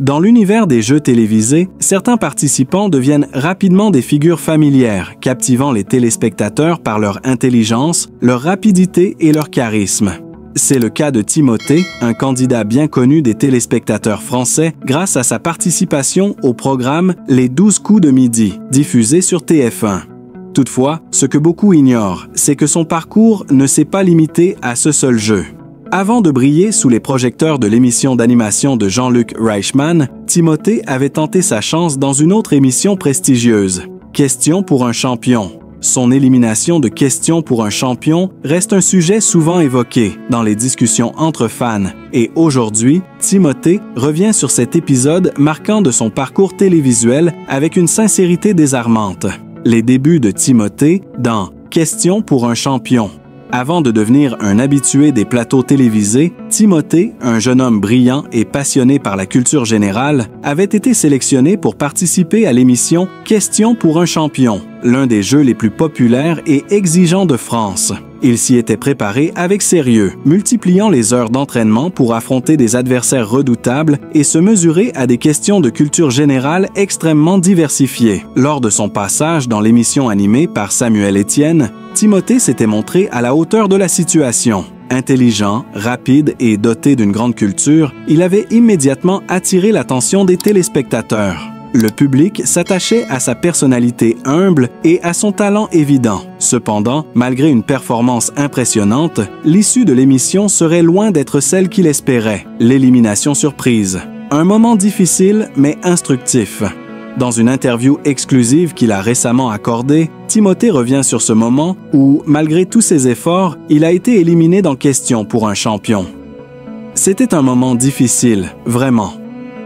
Dans l'univers des jeux télévisés, certains participants deviennent rapidement des figures familières, captivant les téléspectateurs par leur intelligence, leur rapidité et leur charisme. C'est le cas de Timothée, un candidat bien connu des téléspectateurs français grâce à sa participation au programme Les 12 coups de midi, diffusé sur TF1. Toutefois, ce que beaucoup ignorent, c'est que son parcours ne s'est pas limité à ce seul jeu. Avant de briller sous les projecteurs de l'émission d'animation de Jean-Luc Reichmann, Timothée avait tenté sa chance dans une autre émission prestigieuse, Question pour un champion. Son élimination de Question pour un champion reste un sujet souvent évoqué dans les discussions entre fans et aujourd'hui, Timothée revient sur cet épisode marquant de son parcours télévisuel avec une sincérité désarmante. Les débuts de Timothée dans Question pour un champion. Avant de devenir un habitué des plateaux télévisés, Timothée, un jeune homme brillant et passionné par la culture générale, avait été sélectionné pour participer à l'émission Question pour un champion, l'un des jeux les plus populaires et exigeants de France. Il s'y était préparé avec sérieux, multipliant les heures d'entraînement pour affronter des adversaires redoutables et se mesurer à des questions de culture générale extrêmement diversifiées. Lors de son passage dans l'émission animée par Samuel Etienne, Timothée s'était montré à la hauteur de la situation. Intelligent, rapide et doté d'une grande culture, il avait immédiatement attiré l'attention des téléspectateurs. Le public s'attachait à sa personnalité humble et à son talent évident. Cependant, malgré une performance impressionnante, l'issue de l'émission serait loin d'être celle qu'il espérait, l'élimination surprise. Un moment difficile mais instructif. Dans une interview exclusive qu'il a récemment accordée, Timothée revient sur ce moment où, malgré tous ses efforts, il a été éliminé dans Question pour un champion. C'était un moment difficile, vraiment.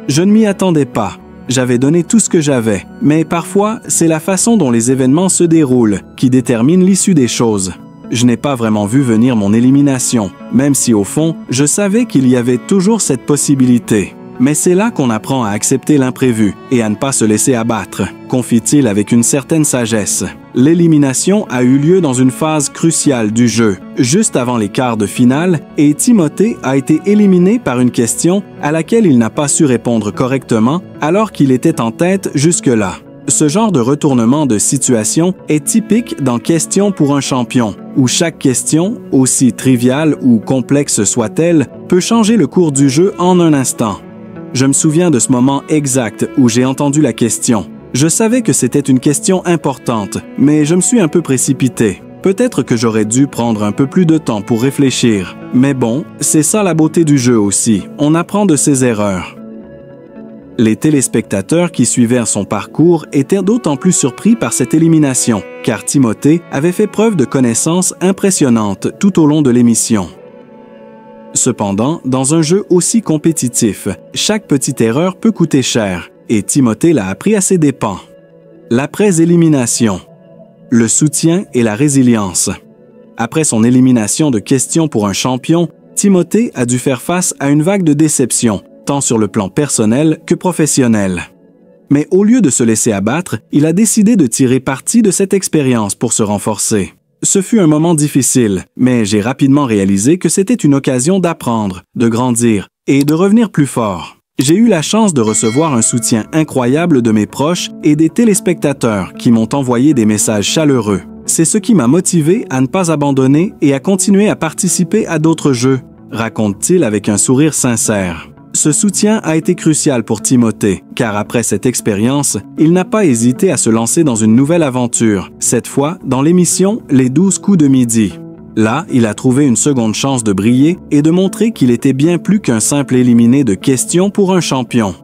Je ne m'y attendais pas. J'avais donné tout ce que j'avais, mais parfois, c'est la façon dont les événements se déroulent qui détermine l'issue des choses. Je n'ai pas vraiment vu venir mon élimination, même si au fond, je savais qu'il y avait toujours cette possibilité. Mais c'est là qu'on apprend à accepter l'imprévu et à ne pas se laisser abattre, confie-t-il avec une certaine sagesse. L'élimination a eu lieu dans une phase cruciale du jeu, juste avant les quarts de finale, et Timothée a été éliminé par une question à laquelle il n'a pas su répondre correctement alors qu'il était en tête jusque-là. Ce genre de retournement de situation est typique dans Question pour un champion, où chaque question, aussi triviale ou complexe soit-elle, peut changer le cours du jeu en un instant. Je me souviens de ce moment exact où j'ai entendu la question. Je savais que c'était une question importante, mais je me suis un peu précipité. Peut-être que j'aurais dû prendre un peu plus de temps pour réfléchir. Mais bon, c'est ça la beauté du jeu aussi. On apprend de ses erreurs. Les téléspectateurs qui suivaient son parcours étaient d'autant plus surpris par cette élimination, car Timothée avait fait preuve de connaissances impressionnantes tout au long de l'émission. Cependant, dans un jeu aussi compétitif, chaque petite erreur peut coûter cher, et Timothée l'a appris à ses dépens. L'après-élimination. Le soutien et la résilience. Après son élimination de Question pour un champion, Timothée a dû faire face à une vague de déception, tant sur le plan personnel que professionnel. Mais au lieu de se laisser abattre, il a décidé de tirer parti de cette expérience pour se renforcer. Ce fut un moment difficile, mais j'ai rapidement réalisé que c'était une occasion d'apprendre, de grandir et de revenir plus fort. J'ai eu la chance de recevoir un soutien incroyable de mes proches et des téléspectateurs qui m'ont envoyé des messages chaleureux. C'est ce qui m'a motivé à ne pas abandonner et à continuer à participer à d'autres jeux, raconte-t-il avec un sourire sincère. Ce soutien a été crucial pour Timothée, car après cette expérience, il n'a pas hésité à se lancer dans une nouvelle aventure, cette fois dans l'émission Les 12 coups de midi. Là, il a trouvé une seconde chance de briller et de montrer qu'il était bien plus qu'un simple éliminé de Question pour un champion.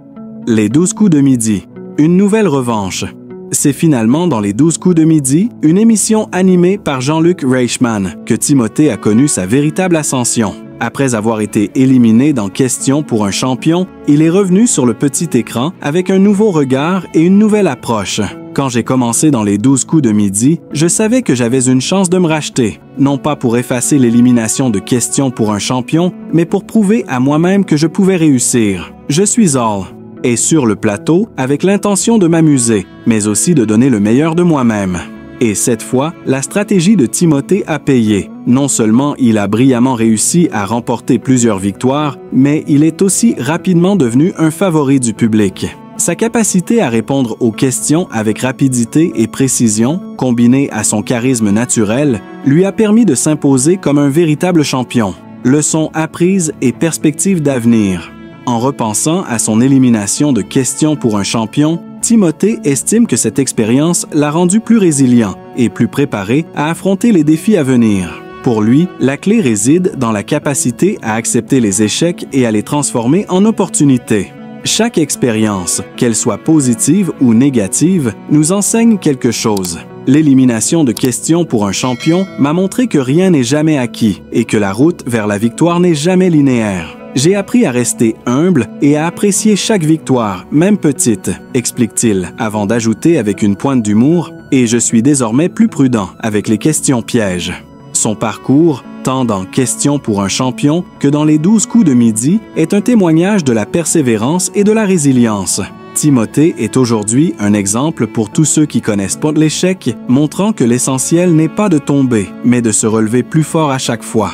Les 12 coups de midi, une nouvelle revanche. C'est finalement dans Les 12 coups de midi, une émission animée par Jean-Luc Reichmann, que Timothée a connu sa véritable ascension. Après avoir été éliminé dans Question pour un champion, il est revenu sur le petit écran avec un nouveau regard et une nouvelle approche. Quand j'ai commencé dans Les 12 coups de midi, je savais que j'avais une chance de me racheter, non pas pour effacer l'élimination de Question pour un champion, mais pour prouver à moi-même que je pouvais réussir. Je suis all. Et sur le plateau, avec l'intention de m'amuser, mais aussi de donner le meilleur de moi-même. Et cette fois, la stratégie de Timothée a payé. Non seulement il a brillamment réussi à remporter plusieurs victoires, mais il est aussi rapidement devenu un favori du public. Sa capacité à répondre aux questions avec rapidité et précision, combinée à son charisme naturel, lui a permis de s'imposer comme un véritable champion. Leçons apprises et perspectives d'avenir. En repensant à son élimination de questions pour un champion, Timothée estime que cette expérience l'a rendu plus résilient et plus préparé à affronter les défis à venir. Pour lui, la clé réside dans la capacité à accepter les échecs et à les transformer en opportunités. Chaque expérience, qu'elle soit positive ou négative, nous enseigne quelque chose. L'élimination de questions pour un champion m'a montré que rien n'est jamais acquis et que la route vers la victoire n'est jamais linéaire. J'ai appris à rester humble et à apprécier chaque victoire, même petite, explique-t-il, avant d'ajouter avec une pointe d'humour, et je suis désormais plus prudent avec les questions pièges. Son parcours, tant dans Questions pour un champion que dans les 12 coups de midi, est un témoignage de la persévérance et de la résilience. Timothée est aujourd'hui un exemple pour tous ceux qui connaissent pas l'échec, montrant que l'essentiel n'est pas de tomber, mais de se relever plus fort à chaque fois.